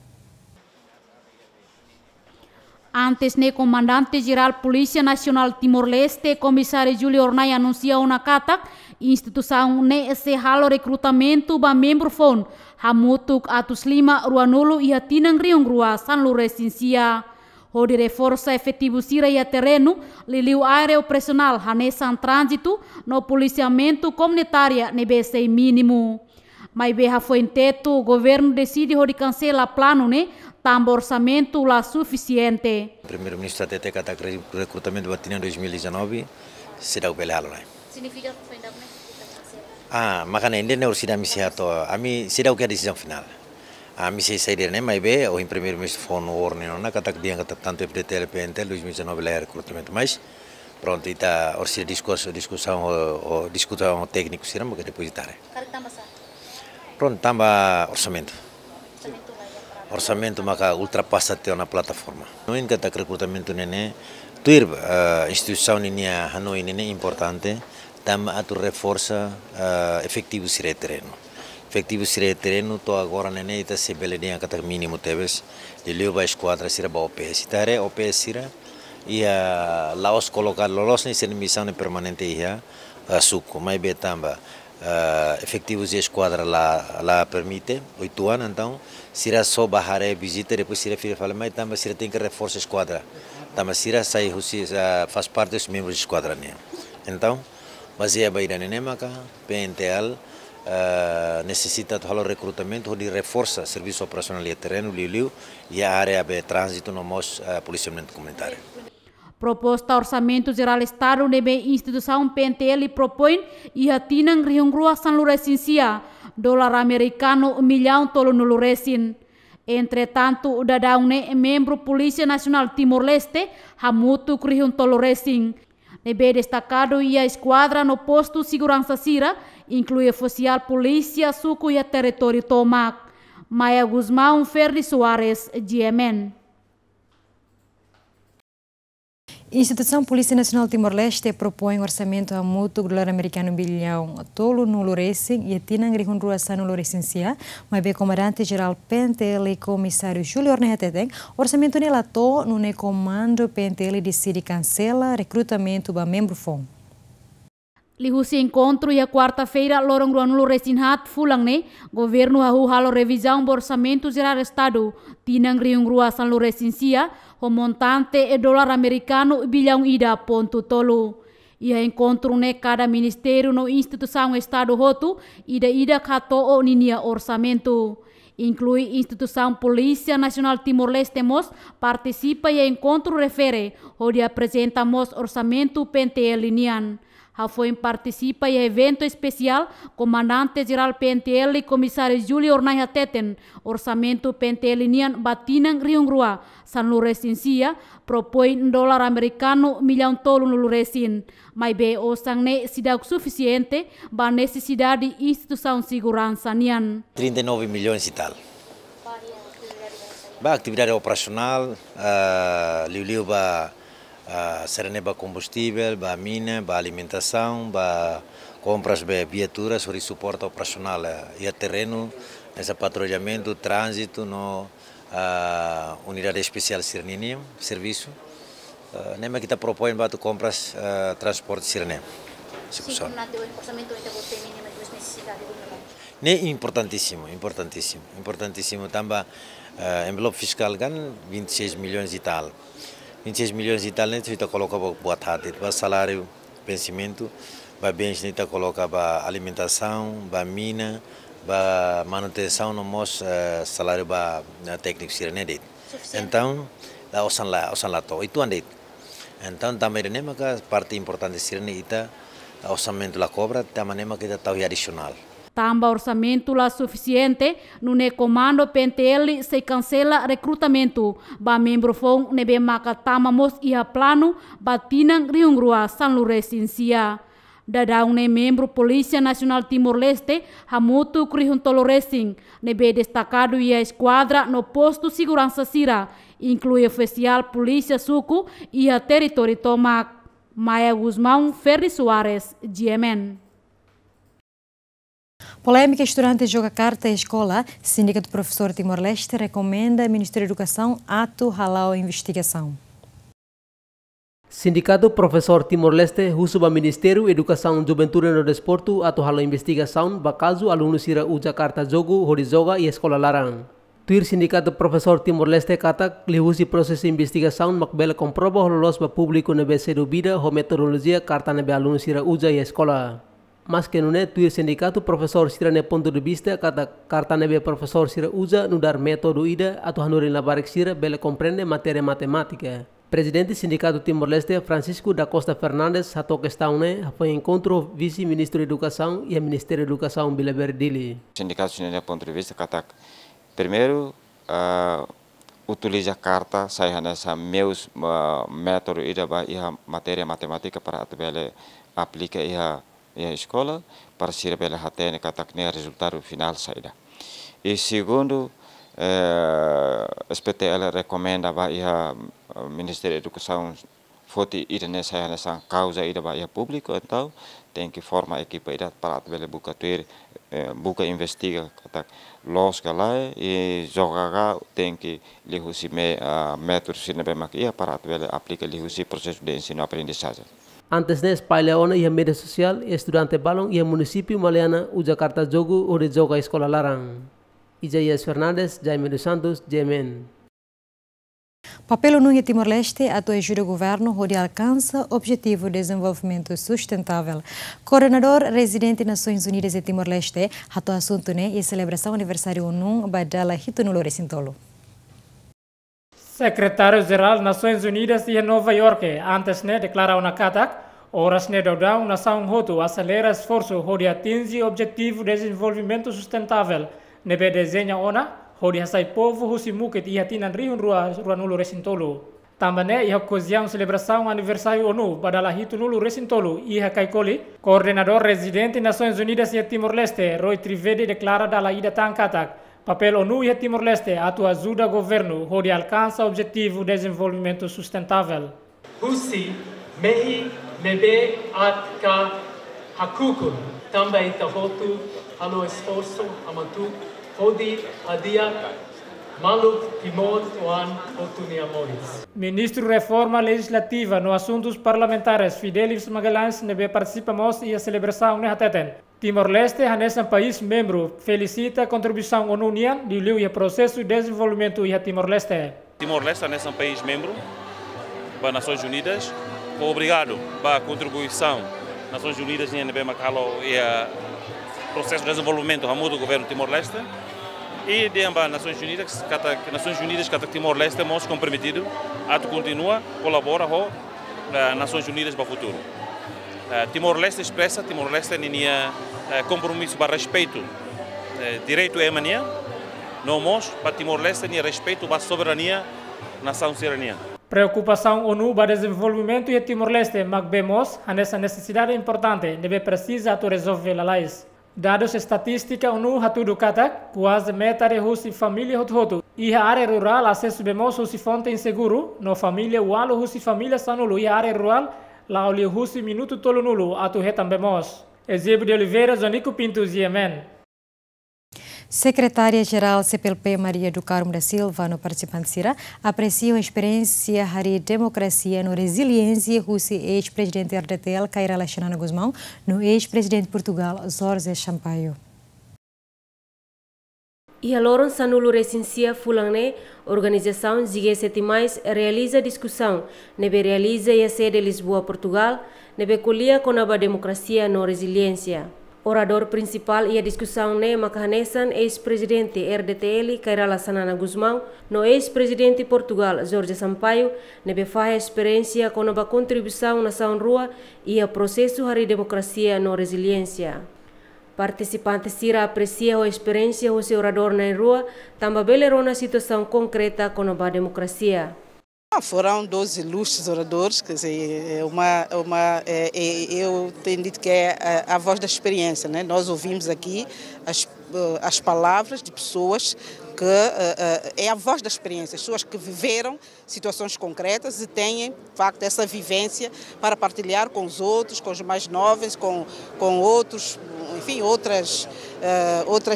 Antes, o comandante-geral Polícia Nacional Timor-Leste, comissário Júlio Ornai, anunciou na CATAC, instituição se halo recrutamento para membro FON, Hamutuk Atos Lima Ruanulo e Hatinang Riungrua, San Lourenço. Onde reforça efetivo sira e terreno, liliu área operacional, hanesan trânsito, no policiamento comunitário, nebese mínimo. Mas beha foi teto, o governo decide de cancelar plano, tambo orçamento lá suficiente. O primeiro-ministro até tem que recrutamento em 2019, será o belalo. Significa que foi makanya ainda não será misiato, ami será o que a decisão final. Ami se sair mas be o primeiro-ministro foi no ordem, não kata que dia tanto FDTL PNT 2019 lá recrutamento, mas pronto está orçia discussão técnico será porque depositar. Pronto tamba orçamento. Orçamento maka ultrapassa até na plataforma. Não é que recrutamento nene, tuir instituição ninia Hanoi nene importante, tam atu reforça efetivo sire terreno. Efetivo sire terreno to agora nene ita se beledia kata mínimo teves de leva esquadra sira ba OPS. Tare OPS sira ia laos colocar lolos ni ser missão permanente ia suco, mai betamba efetivos de esquadra lá permite 8 anos, então será só barrar a visita, depois será fala, mas também será tem que reforçar a esquadra, também será sair faz parte dos membros de esquadra, né? Então baseia a ida né, maca PNTL necessita do recrutamento de reforça serviço operacional e terreno liu e a área de trânsito no nosso policiamento comunitário. Proposta Orçamento Geral Estado nebe instituição PNTL propõe e atinang Riung Rua San Luresinsia dolar americano $1 milhão tolo no Luresin. Entretanto, o dadaune membro Polícia Nacional Timor-Leste hamutu Riung tolo Resing. Nebe destacado e a esquadra no posto segurança Sira inclui oficial polícia suku e território Tomac. Maya Guzmão Ferri Soares, GMN. Instituição Polícia Nacional Timor-Leste propõe orçamento a mútuo dólar americano $1 bilhão tolo no Luresin e tinang Riung Rua San Luresinsia, mas bem comandante-geral PNTL e comissário Júlio Ornehateteng, orçamento nela to no comando PNTL decide cancela recrutamento para membro FOM. Lihusi encontro e a quarta-feira lorong ruang Luresin hat fulang ne governo halo revisão do orçamento geral estado tinang Riung Rua San Luresinsia o montante é dólar americano bilhão ida ponto tolo. E a encontro ne cada ministério no instituição estado hotu ida kato o ninia orçamento. Inclui instituição Polícia Nacional Timor-Leste mos participa e a encontro refere onde apresentamos orçamento PNTL nian. Foi participa em evento especial comandante-geral PNTL e comissário Júlio Ornehateteng, orçamento PNTL nian batinang Riung Rua San Luresinsia propõe dólar americano $1 milhão tolo no Luresin, mas be osang ne sidak suficiente para necessidade de instituição segurança nian. 39 milhões e tal. Ba atividade operacional, liu ba serene ba combustível, ba mina, ba alimentação, ba compras de viaturas sobre suporte operacional e a terreno, nesse patrulhamento, trânsito, no unidade especial Sirninium, serviço. Nem que está propõe ba tu compras transporte Sirnem. Execução. Ne importantíssimo também envelope fiscal gan 26 milhões e tal. 26 milhões e tal, né? Você coloca buat hati, para salário, vencimento, para bens, né? Coloca para alimentação, para mina, para manutenção, no nosso salário para técnico sirene. Então, lá osan lá to, itu ande. Então, também né? Mas parte importante sirene ita, orçamento lá cobra, também né? Kita tahu adicional. Tamba orçamento lá suficiente, no comando PNTL se cancela recrutamento. Ba membro FOM nebe maka tamamos ia plano batinang Riung Rua San Luresinsia. Dadaung ne membro Polícia Nacional Timor-Leste hamutu Riung tolo Resing nebe destacado ia esquadra no posto segurança Sira, inclui oficial polícia suku e a território Tomac. Maya Guzmão Ferri Soares, GMN. Polêmica estudante joga carta em escola, Sindicato Professor Timor-Leste recomenda ao Ministério da Educação ato halau investigação. Sindicato Professor Timor-Leste husuba Ministério Educação, Juventude e Desporto ato halau investigação bakazu aluno sira uja carta jogo horizoga e escola larang. Tuir Sindicato Professor Timor-Leste kata lihusi proses investigação makbela komproba lolos ba público nebe sedubida ho metodologia carta nebe aluno sira uja e escola. Mas que não é tuir sindicato professor sira ne ponto de vista kata carta nebe professor sira usa nudar método ida atau hanurin labarik sira bela compreende matéria matemática. Presidente Sindicato Timor-Leste Francisco da Costa Fernandes hato questão ne foi encontro vice-ministro de Educação e Ministério de Educação Bila Verdili. Sindicato sira ne ponto de vista kata primeiro utiliza carta saya nessa meus método ida ba ia matéria matemática para atbele aplica ia a escola para se revelar até ne katak ne resultado final saída. E segundo, SPTL recomenda ba ia Ministério da Educação foti ida nessa causa ida ba ia público, então tem que formar equipe ida para atbele buka investiga katak los galai e jogar tem que lihusi método sine be makia para atbele aplica lihusi processo de ensino aprendizagem. Antes ne espalha ia mídia social e estudante balong ia município Maliana o Jakarta jogo o de joga escola larang. Isaías Fernandes, Jaime dos Santos, Jemen. Papel ONU em Timor-Leste ajuda o governo onde alcança o objetivo de desenvolvimento sustentável. Coordenador residente das Nações Unidas em Timor-Leste, o assunto e celebração aniversário ONU Badala Hitunulo Resintolo. Secretário-Geral das Nações Unidas em Nova York, antes declarou na CATAC, horas da nação Hutu acelera esforço onde atinge o objetivo de desenvolvimento sustentável. Nebe desenha ONA, onde sai povo husimuket e atinan rihun rua nulo resintolo. Também a ocasião celebração aniversário ONU Badala Hitunulo Resintolo e a Kaikoli, coordenador residente das Nações Unidas em Timor-Leste, Roy Trivedi declara da ida tan CATAC. Papel ONU e Timor-Leste ajuda o governo onde alcança o objetivo de desenvolvimento sustentável. Husi mehi nebe atka hakukun também tahotu alo esforço amatu hodi adia maluk timor wan otuni amores. Ministro Reforma Legislativa no assuntos parlamentares Fidelis Magalhães nebe participamos e a celebração hateten. Timor-Leste é um país membro, felicita a contribuição ONU de o processo de desenvolvimento e Timor-Leste. Timor-Leste é um país membro das Nações Unidas. Obrigado pela contribuição das Nações Unidas e o processo de desenvolvimento do governo Timor-Leste. E das Nações Unidas que Timor-Leste é comprometido a continuar a colaborar com as Nações Unidas para o futuro. Timor-Leste expressa, Timor-Leste tem compromisso para respeito direito à mania, não para Timor-Leste tem respeito para a soberania nação sirania. Preocupação ONU para desenvolvimento e Timor-Leste, mas vemos essa necessidade importante, deve precisar resolver a lais. Dados estatística ONU hatudo katak, quase metade de família hotu e a área rural acesso vemos husi fonte inseguro, no família ualo husi família sanulu e a área rural lá olhe husi minuto tolo nulo atu retambemos. Eusébio de Oliveira, Zonico Pinto, Yemen. Secretária-Geral CPLP Maria do Carmo da Silva, no participante Cira, aprecia a experiência de democracia no resiliência do ex-presidente RDTL, Kairala Xanana Guzmão, no ex-presidente de Portugal, Jorge Sampaio. E a Loron Sanulo Recensia Fulane, organização Ziguesete Mais, realiza discussão, nebe realiza a sede Lisboa, Portugal, nebe colia com a democracia no resiliência. Orador principal e a discussão ne Macahanesan, ex-presidente RDTL, Kairala Sanana Guzmão, no ex-presidente de Portugal, Jorge Sampaio, nebe faz a experiência com a contribuição na São Rua e a processo de democracia no resiliência. Participante Cira aprecia a experiência do seu orador na rua, também belerou na situação concreta com a democracia. Foram 12 ilustres oradores, quer dizer, eu tenho dito que é a voz da experiência, né? Nós ouvimos aqui as palavras de pessoas que é a voz da experiência, pessoas que viveram situações concretas e têm, de facto, essa vivência para partilhar com os outros, com os mais novos, com outros, enfim, outras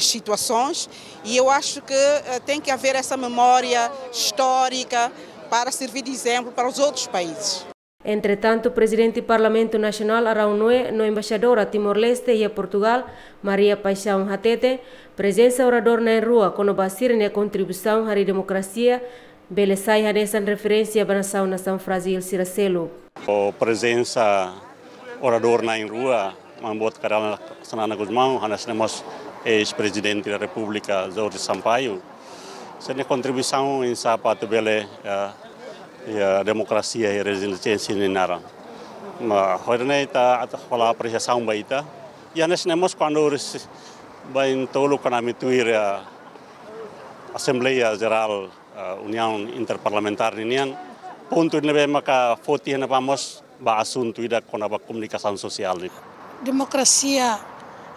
situações. E eu acho que tem que haver essa memória histórica para servir de exemplo para os outros países. Entretanto, o presidente do Parlamento Nacional, Araunue, no embaixador a Timor-Leste e a Portugal, Maria Paixão Hatete, presença orador na rua com o basir na contribuição à democracia, belezai nessa referência à nação Brasil Ciracelo. A presença orador na rua, Mambot Kairala Sanana Guzmão, nós temos ex-presidente da República, Jorge Sampaio, sua contribuição em sapato bele a democracia e a resiliência nara. Mas hoje está a apreciação baita. E nós temos quando bem tolo quando amituir a Assembleia Geral União Interparlamentar União, ponto de neve maka foti na vamos ba assunto ida com a comunicação social. Democracia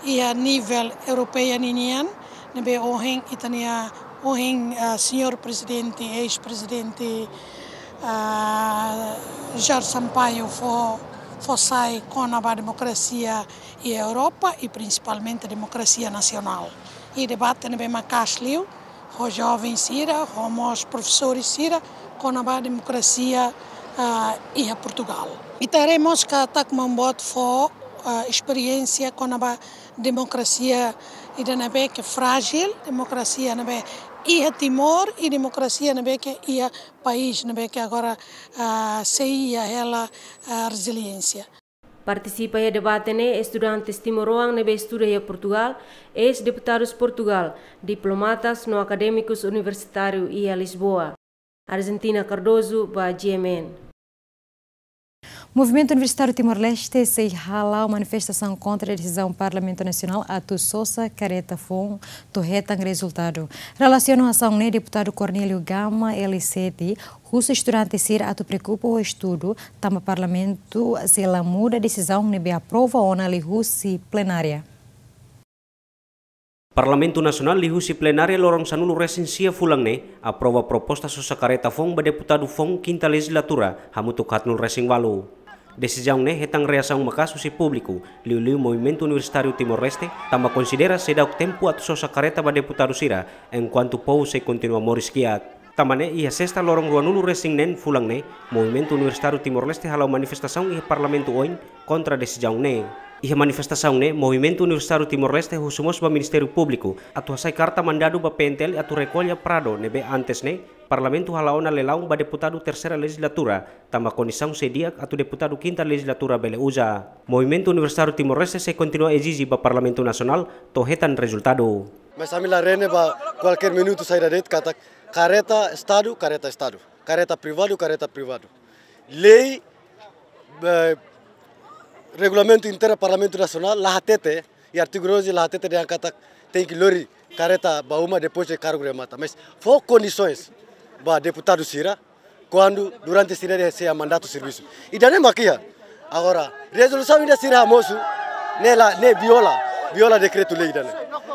e a nível europeu União, neve oheng itania oheng senhor presidente, ex-presidente Jorge Sampaio sai com a democracia e a Europa e principalmente a democracia nacional. E debate nebe macasliu, os jovens sira, os professores sira, com a democracia e a Portugal. E teremos que membuat experiência com a democracia e que é frágil, democracia e Timor e democracia que é país que agora sei ela resiliência. Participa em debate estudantes timoroang nebe estuda em Portugal, ex-deputados Portugal, diplomatas no acadêmicos universitários e a Lisboa. Argentina Cardoso, ba GMN. Movimento Universitário Timor-Leste se hala manifestação contra a decisão do Parlamento Nacional atu Sosa Careta Fon torretam resultado. Relaciona a ação do deputado Cornélio Gama L7, os estudantes ser atu preocupa o estudo, tama Parlamento se la muda decisão nebe aprova ou na lihusi plenária. Parlamento Nasional lihusi plenária lorong sanulu resensia fulangne aprova proposta Sosa Careta Fon ba deputado Fon quinta legislatura hamutu katnul resing walu. Decisão hetang reação makasu si público, liu Movimento Universitário Timor-Leste, tama considera se dá o tempo a Sosa Careta ba deputado sira, enquanto pou se continua morisquiat. Tamane ia sexta lorong ruanulu resing nen fulang Movimento Universitário Timor-Leste halau manifestação e Parlamento oin contra decisão Ia manifestação Movimento Universitário Timor-Leste husumos ba Ministério Público, atuasai carta mandado ba PNTL atu recolha Prado nebe antes Parlamento halaona leilão ba deputado terceira legislatura, tama condição sediak atu deputado quinta legislatura bele usa. Movimento Universitário Timor-Leste se continua exige ba Parlamento Nacional tohetan resultado. Mas a mila rene ba qualquer minuto sair da kata careta Estado, careta privado. Lei regulamento interno Parlamento Nacional lahatete e artigo 11 lahatete de kata tem que lori careta bauma depois de cargo remata. Mas for condições ba deputado sira quando durante sira recebe mandato serviço. E daí maquia. Agora, resolução ainda sira moço ne viola decreto lei dane.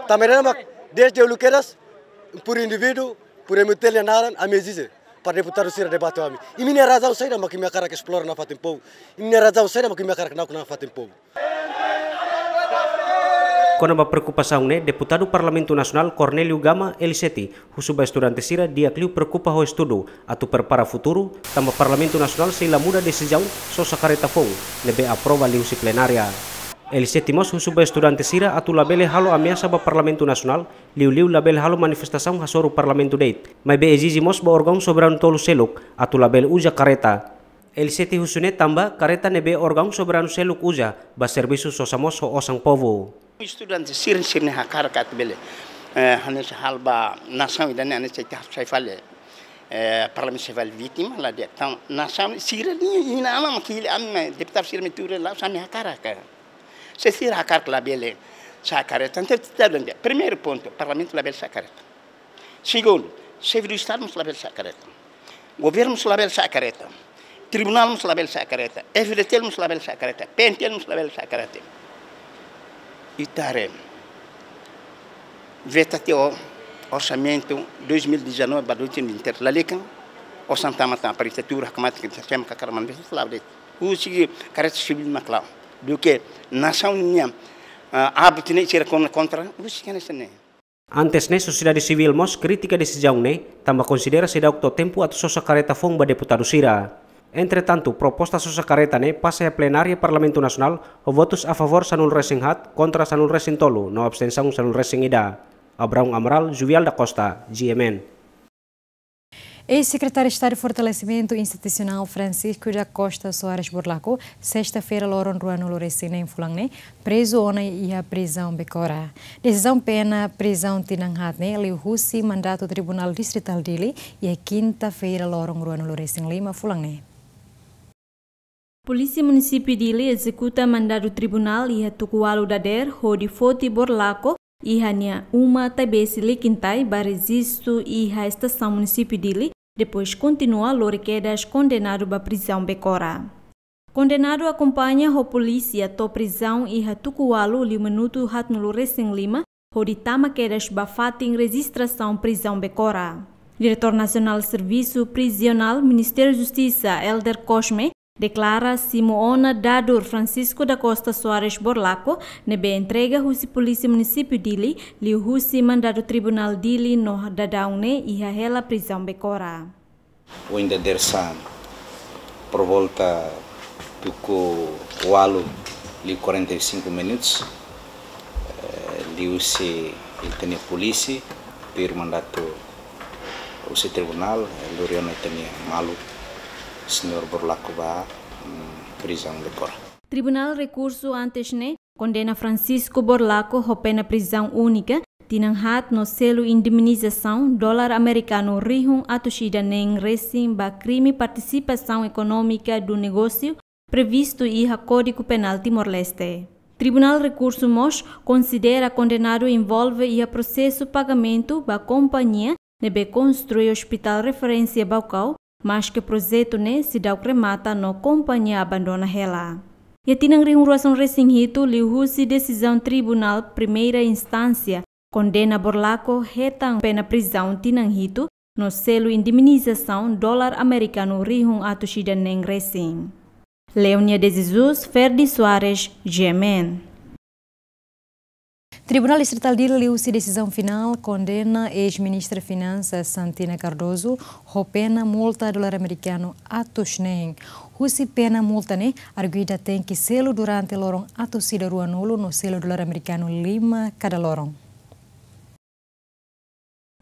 Tamerama desde o luqueras por indivíduo por emeter naran a mezize para deputado sira debate ami. E minha razão sai da maquia cara que explora na fatem povo. E minha razão sai da maquia cara que na fatem povo. Com a preocupação deputado Parlamento Nacional Cornélio Gama L7, husuba estudante sira dia cliu preocupa ho estudo atu prepara futuro, tama Parlamento Nacional se la muda decisão Sosa Careta Fon, nebe aprova liusi plenária. L7 mos husuba estudante sira atu labele halo ameaça ba Parlamento Nacional, liu labele halo manifestação hasoru Parlamento date, mas be exige mos ba órgão soberano tolu seluk atu labele uja careta. L7 husune tamba careta nebe órgão soberano seluk uja ba serviço Sosa mos ho osang povo. Estudante sirne hakar kat bele hanes halba nação idane ane sai fale parlamento se fale vítima lá de então nação sirne ina ama makili am deputado sirne ture lá sami hakar ka se sir hakar la bele sakare tanto tadande primeiro ponto parlamento la bele sakare segundo chefe do estado nos la bele sakare governo nos la bele sakare tribunal nos la bele sakare FDT nos la bele sakare PNTL nos la bele sakare Itare veta o orçamento 2019 ba dotin inter la lekan o santa mata prefeitura automática que chama ka karman be slabde o sigi careta civil makla do que nação nia abtine ser contra o sigi nesse Antes sociedade civil mos crítica decisão tamba considera se dá o tempo a Sosa Careta Fon ba deputado sira. Entretanto, proposta Sosa Careta passa a plenária Parlamento Nacional o votos a favor sanul resing hat contra sanul resing tolu, no abstenção sanul resing ida. Abraão Amaral, Juvial da Costa, GMN. Ex-secretário de Estado de Fortalecimento Institucional Francisco da Costa Soares Burlaco, sexta-feira loron ruano loresina em Fulangne, preso ona e a prisão Becora. Decisão pena prisão tinanghatne, liuhusi mandato Tribunal Distrital dele e a quinta-feira loron ruano loresina Lima Fulangne. Polícia Município Dili executa mandado tribunal e a Tucualo Dader, Rodi Foti Borlaco, e hanya uma tabesi liquintai baresisto e a estação Município Dili, depois continua loriquedas condenado à prisão Becora. Condenado acompanha a polícia to prisão e a Tucualo li minuto hatnulo Resing Lima, Rodi tama quedas bafating registração prisão Becora. Diretor Nacional Serviço Prisional, Ministério da Justiça, Elder Cosme, declara Simoona Dadur Francisco da Costa Soares Borlaco nebe entrega husi Polícia Município Dili li husi mandado Tribunal Dili no dadaune e a hela prisão Becora. O ainda dersan por volta do 45 minutos. Liu-se tem polícia, per mandato o tribunal, Loriano tem malu, senhor Borlaco ba prisão de cora. Tribunal recurso antes ne condena Francisco Borlaco a pena prisão única, tinanghat no selo indemnização dólar americano rihung atushida nem recém ba crime participação econômica do negócio previsto e Código Penal Timor-Leste. Tribunal Recurso Mos considera condenado envolve e processo pagamento ba companhia nebe construir hospital referência Baucau, mas que projeto ne se dá remata no companhia abandona ela. E tinang reunião recém-hito liu-se decisão tribunal primeira instância condena Borlaco hetang pena prisão tinang-hito no selo indemnização dólar americano rihung atushida neng recém. Leonia de Jesus, Ferdi Soares, GMN. Tribunal Distrital de liu-se decisão final condena ex-ministra de Finanças Santina Cardoso a pena multa dólar americano atushnen. Husi pena multa ne arguida tem que selo durante lorong atushida rua nulo no selo dólar americano 5 cada lorong.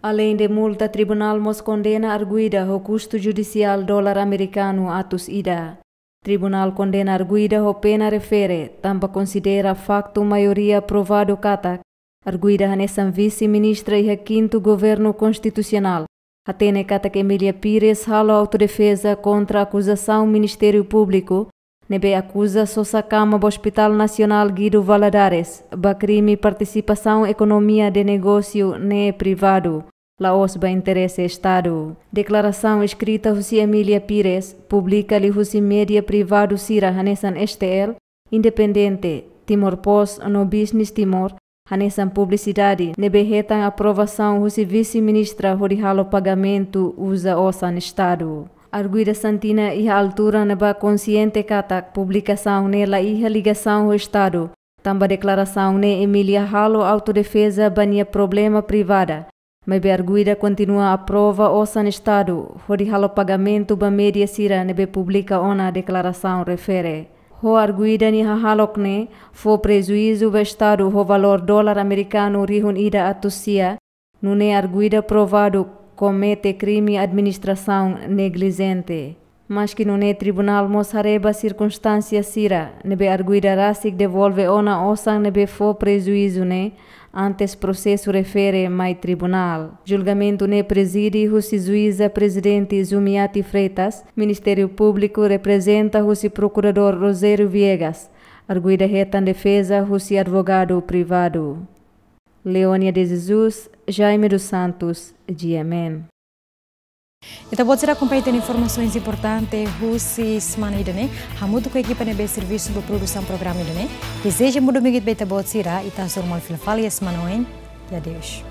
Além de multa, tribunal mos condena arguida o custo judicial dólar americano atushida. Tribunal condena arguida o pena refere, também considera facto maioria aprovado katak, arguida hanesan vice-ministra e quinto governo constitucional. Atene katak Emília Pires halo autodefesa contra a acusação Ministério Público, nebe acusa Sosakama Hospital Nacional Guido Valadares, ba crime participação economia de negócio ne privado. Laos ba interesse Estado. Declaração escrita José Emília Pires, publica-lhe José Média Privado Sira Hanesan STL, Independente, Timor Post no Business Timor, Hanesan Publicidade, nebehetan aprovação José Vice-Ministra Horihalo Pagamento usa Osan Estado. Arguida Santina e a altura neba consciente katak, publicação nela e a ligação ao Estado, tamba declaração ne Emília Halo autodefesa bania problema privada. Mas a arguida continua a prova osan Estado, halo pagamento ba média sira nebe publica ona declaração refere. Ho arguida ni halokne fo prejuízo ba Estado ho valor dólar americano rihun ida atusia, nune arguida provado comete crime administração negligente. Mas que nune tribunal mos hareba circunstância sira, nebe arguida rasik devolve ona osan nebe fo prejuízo ne, antes processo refere mai tribunal. Julgamento ne preside José Juíza Presidente Zumiati Freitas, Ministério Público representa José Procurador Rosério Viegas, arguida retan defesa José Advogado Privado. Leonia de Jesus, Jaime dos Santos, GMN. Então pode ser acompanhado informações importantes Russi semana idane, hamutu com a equipe nebe serviço de produção programa idane. Deseja muito domingo beta bot sira e tá normal filafali semana oin. E adeus.